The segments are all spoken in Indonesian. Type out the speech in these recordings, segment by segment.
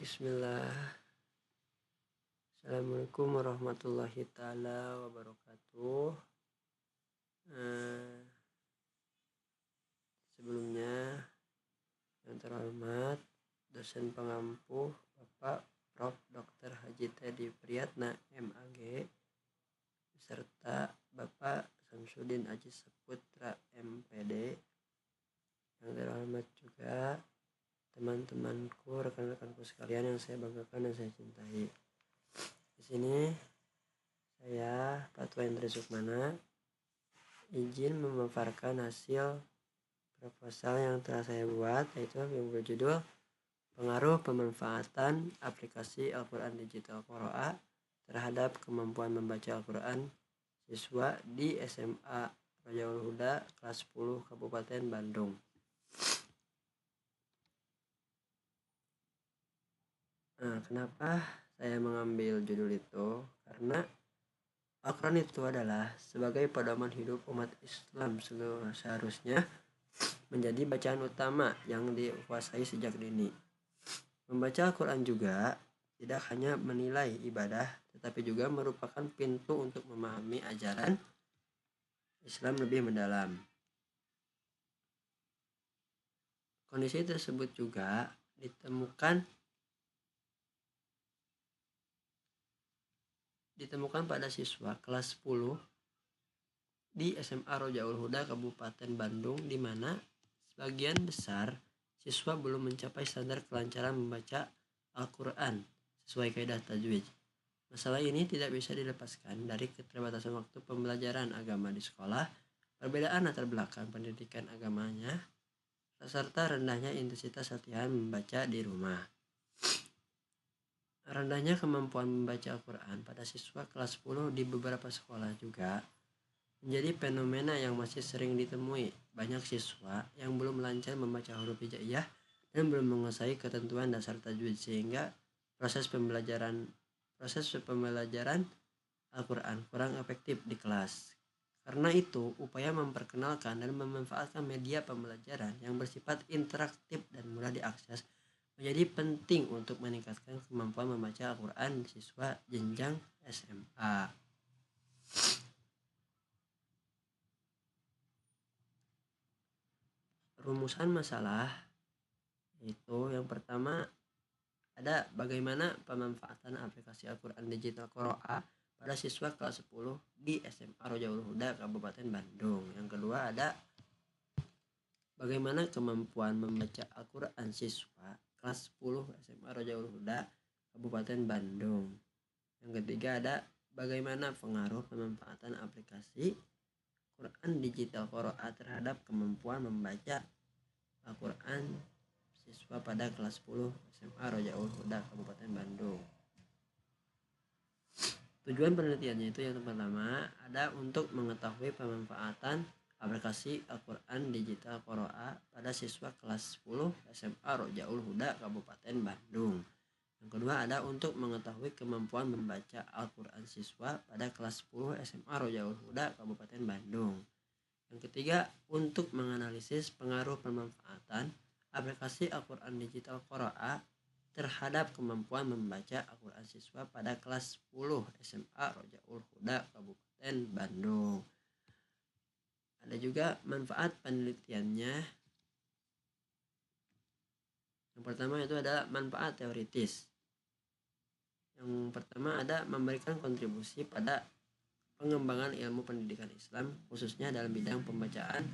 Bismillah. Assalamualaikum warahmatullahi taala wabarakatuh. Sebelumnya yang terhormat dosen pengampu Bapak Prof. Dr. Haji Teddy Priyatna MAG beserta Bapak Samsudin Aji Saputra MPD. Yang terhormat juga teman-temanku, rekan-rekanku sekalian yang saya banggakan dan saya cintai. Di sini saya Fatwa Indri Sukmana izin memaparkan hasil proposal yang telah saya buat, yaitu yang berjudul Pengaruh Pemanfaatan Aplikasi Al-Quran Digital Qoro'ah terhadap kemampuan membaca Al-Quran siswa di SMA Rojaul Huda kelas 10 Kabupaten Bandung. Kenapa saya mengambil judul itu? Karena Al-Quran itu adalah sebagai pedoman hidup umat Islam seharusnya menjadi bacaan utama yang dikuasai sejak dini. Membaca Al-Quran juga tidak hanya menilai ibadah, tetapi juga merupakan pintu untuk memahami ajaran Islam lebih mendalam. Kondisi tersebut juga ditemukan pada siswa kelas 10 di SMA Rojaul Huda Kabupaten Bandung, di mana sebagian besar siswa belum mencapai standar kelancaran membaca Al-Quran sesuai kaidah tajwid. Masalah ini tidak bisa dilepaskan dari keterbatasan waktu pembelajaran agama di sekolah, perbedaan latar belakang pendidikan agamanya, serta rendahnya intensitas latihan membaca di rumah. Rendahnya kemampuan membaca Al-Quran pada siswa kelas 10 di beberapa sekolah juga menjadi fenomena yang masih sering ditemui. Banyak siswa yang belum lancar membaca huruf hijaiyah dan belum menguasai ketentuan dasar tajwid, sehingga proses pembelajaran Al-Quran kurang efektif di kelas. Karena itu, upaya memperkenalkan dan memanfaatkan media pembelajaran yang bersifat interaktif dan mudah diakses menjadi penting untuk meningkatkan kemampuan membaca Al-Quran siswa jenjang SMA. Rumusan masalah itu yang pertama ada bagaimana pemanfaatan aplikasi Al-Quran Digital Qoro'ah pada siswa kelas 10 di SMA Rojaul Huda Kabupaten Bandung. Yang kedua ada bagaimana kemampuan membaca Al-Quran siswa kelas 10 SMA Rojaul Huda Kabupaten Bandung. Yang ketiga ada bagaimana pengaruh pemanfaatan aplikasi Quran Digital Qoro'ah terhadap kemampuan membaca Al-Quran siswa pada kelas 10 SMA Rojaul Huda Kabupaten Bandung. Tujuan penelitiannya itu yang pertama ada untuk mengetahui pemanfaatan aplikasi Al-Quran Digital Qoro'ah pada siswa kelas 10 SMA Rojaul Huda Kabupaten Bandung. Yang kedua ada untuk mengetahui kemampuan membaca Al-Quran siswa pada kelas 10 SMA Rojaul Huda Kabupaten Bandung. Yang ketiga untuk menganalisis pengaruh pemanfaatan aplikasi Al-Quran Digital Qoro'ah terhadap kemampuan membaca Al-Quran siswa pada kelas 10 SMA Rojaul Huda Kabupaten Bandung. Ada juga manfaat penelitiannya. Yang pertama itu adalah manfaat teoritis. Yang pertama ada memberikan kontribusi pada pengembangan ilmu pendidikan Islam, khususnya dalam bidang pembelajaran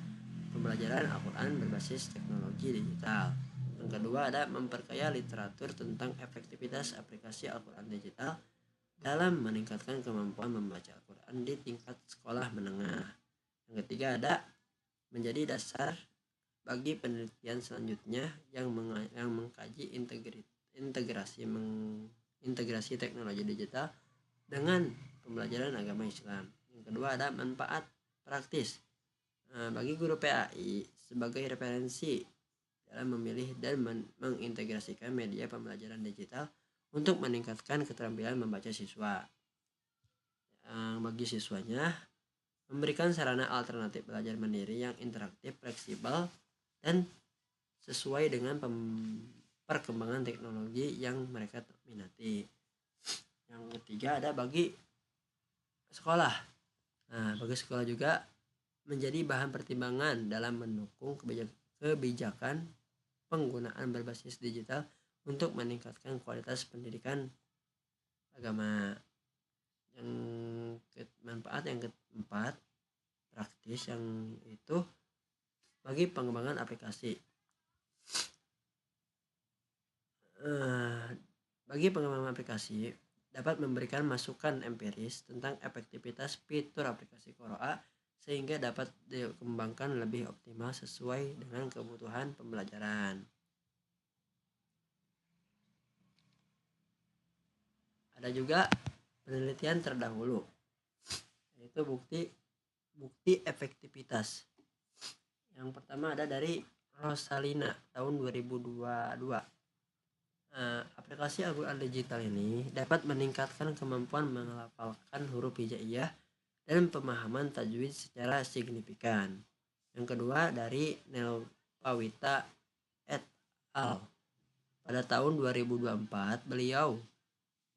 Al-Quran berbasis teknologi digital. Yang kedua ada memperkaya literatur tentang efektivitas aplikasi Al-Quran digital dalam meningkatkan kemampuan membaca Al-Quran di tingkat sekolah menengah. Yang ketiga ada menjadi dasar bagi penelitian selanjutnya yang mengkaji integrasi teknologi digital dengan pembelajaran agama Islam. Yang kedua ada manfaat praktis bagi guru PAI sebagai referensi dalam memilih dan mengintegrasikan media pembelajaran digital untuk meningkatkan keterampilan membaca siswa. Bagi siswanya memberikan sarana alternatif belajar mandiri yang interaktif, fleksibel, dan sesuai dengan perkembangan teknologi yang mereka minati. Yang ketiga ada bagi sekolah. Nah, bagi sekolah juga menjadi bahan pertimbangan dalam mendukung kebijakan penggunaan berbasis digital untuk meningkatkan kualitas pendidikan agama. Yang manfaat yang keempat praktis, yang itu bagi pengembangan aplikasi. Bagi pengembangan aplikasi dapat memberikan masukan empiris tentang efektivitas fitur aplikasi Qoro'a sehingga dapat dikembangkan lebih optimal sesuai dengan kebutuhan pembelajaran. Ada juga penelitian terdahulu, yaitu bukti efektivitas. Yang pertama ada dari Rosalina tahun 2022. Aplikasi Al-Quran digital ini dapat meningkatkan kemampuan menghafalkan huruf hijaiyah dan pemahaman tajwid secara signifikan. Yang kedua dari Nelpawita et al. Pada tahun 2024, beliau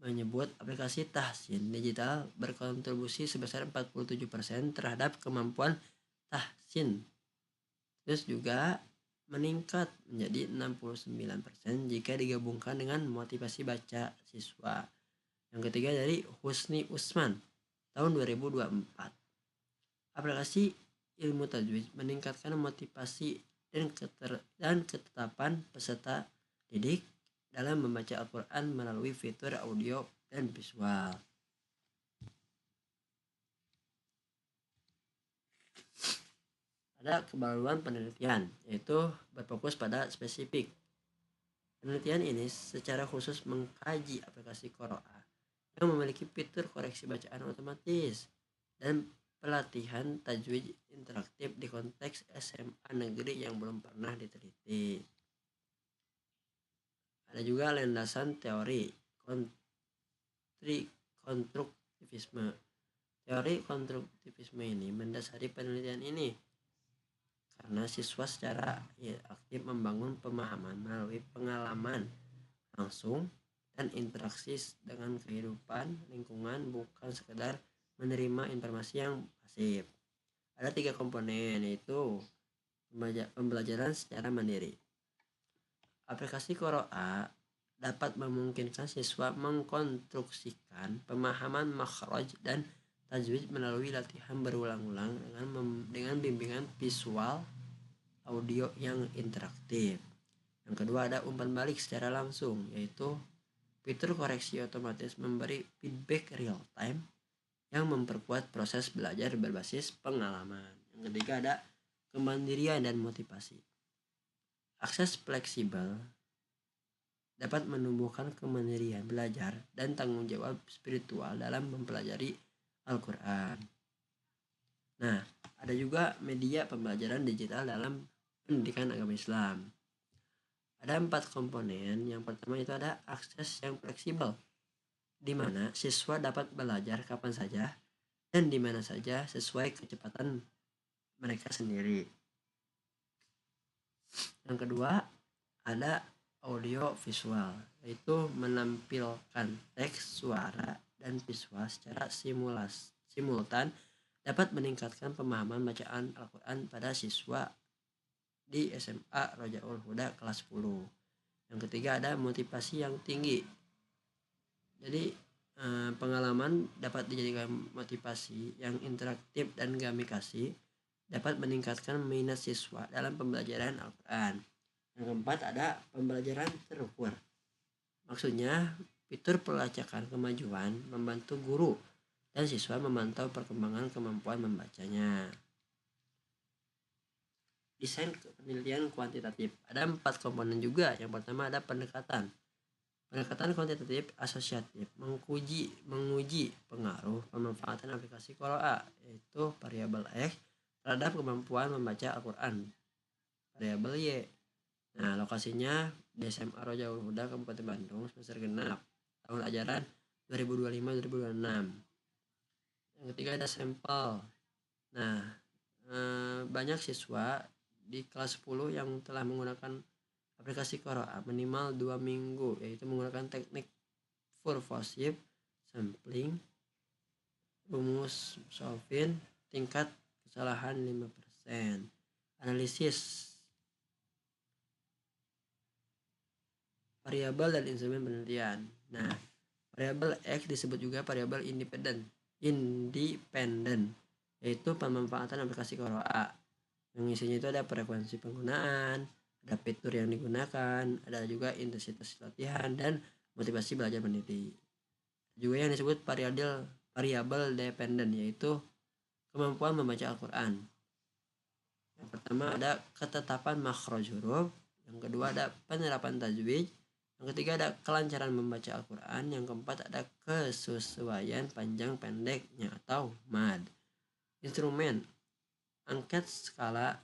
menyebut aplikasi tahsin digital berkontribusi sebesar 47% terhadap kemampuan tahsin. Terus juga meningkat menjadi 69% jika digabungkan dengan motivasi baca siswa. Yang ketiga dari Husni Usman tahun 2024. Aplikasi ilmu tajwid meningkatkan motivasi dan ketetapan peserta didik dalam membaca Al-Quran melalui fitur audio dan visual. Ada kebaruan penelitian, yaitu berfokus pada spesifik. Penelitian ini secara khusus mengkaji aplikasi Qoro'a yang memiliki fitur koreksi bacaan otomatis dan pelatihan tajwid interaktif di konteks SMA negeri yang belum pernah diteliti. Ada juga landasan teori konstruktivisme. Teori konstruktivisme ini mendasari penelitian ini karena siswa secara aktif membangun pemahaman melalui pengalaman langsung dan interaksi dengan kehidupan lingkungan, bukan sekedar menerima informasi yang pasif. Ada 3 komponen, yaitu pembelajaran secara mandiri. Aplikasi Qoro'a dapat memungkinkan siswa mengkonstruksikan pemahaman makhraj dan tajwid melalui latihan berulang-ulang dengan bimbingan visual audio yang interaktif. Yang kedua ada umpan balik secara langsung, yaitu fitur koreksi otomatis memberi feedback real time yang memperkuat proses belajar berbasis pengalaman. Yang ketiga ada kemandirian dan motivasi. Akses fleksibel dapat menumbuhkan kemandirian belajar dan tanggung jawab spiritual dalam mempelajari Al-Quran. Nah, ada juga media pembelajaran digital dalam pendidikan agama Islam. Ada 4 komponen. Yang pertama itu ada akses yang fleksibel, di mana siswa dapat belajar kapan saja dan di mana saja sesuai kecepatan mereka sendiri. Yang kedua ada audio visual, yaitu menampilkan teks, suara, dan visual secara simultan dapat meningkatkan pemahaman bacaan Al-Quran pada siswa di SMA Rojaul Huda kelas 10. Yang ketiga ada motivasi yang tinggi. Jadi pengalaman dapat dijadikan motivasi yang interaktif dan gamifikasi dapat meningkatkan minat siswa dalam pembelajaran Al-Quran. Yang keempat ada pembelajaran terukur. Maksudnya fitur pelacakan kemajuan membantu guru dan siswa memantau perkembangan kemampuan membacanya. Desain penelitian kuantitatif. Ada 4 komponen juga. Yang pertama ada pendekatan kuantitatif asosiatif, menguji pengaruh pemanfaatan aplikasi Qoro'a, yaitu variabel X terhadap kemampuan membaca Al-Quran, variabel Y. Nah, lokasinya di SMA Rojaul Huda Kabupaten Bandung semester genap tahun ajaran 2025-2026. Yang ketiga ada sampel. Nah, banyak siswa di kelas 10 yang telah menggunakan aplikasi Qiraat minimal 2 minggu, yaitu menggunakan teknik purposive sampling, rumus Solvin, tingkat kesalahan 5%. Analisis variabel dan instrumen penelitian. Nah, variabel X disebut juga variabel independen, yaitu pemanfaatan aplikasi Qiraat. Yang isinya itu ada frekuensi penggunaan, ada fitur yang digunakan, ada juga intensitas latihan dan motivasi belajar meneliti. Juga yang disebut variabel dependen, yaitu kemampuan membaca Al-Quran. Yang pertama ada ketetapan makhraj huruf, yang kedua ada penerapan tajwid, yang ketiga ada kelancaran membaca Al-Quran, yang keempat ada kesesuaian panjang pendeknya atau mad. Instrumen angket skala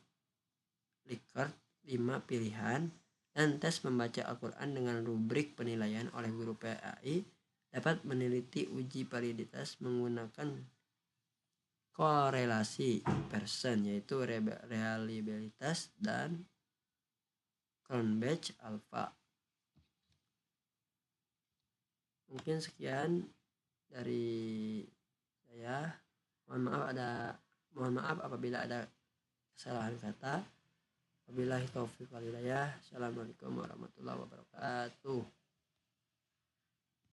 Likert 5 pilihan dan tes membaca Al-Quran dengan rubrik penilaian oleh guru PAI dapat meneliti uji validitas menggunakan korelasi persen, yaitu reliabilitas dan Cronbach alpha. Mungkin sekian dari saya. Mohon maaf apabila ada kesalahan kata. Wabillahi taufiq wal hidayah. Assalamualaikum warahmatullahi wabarakatuh.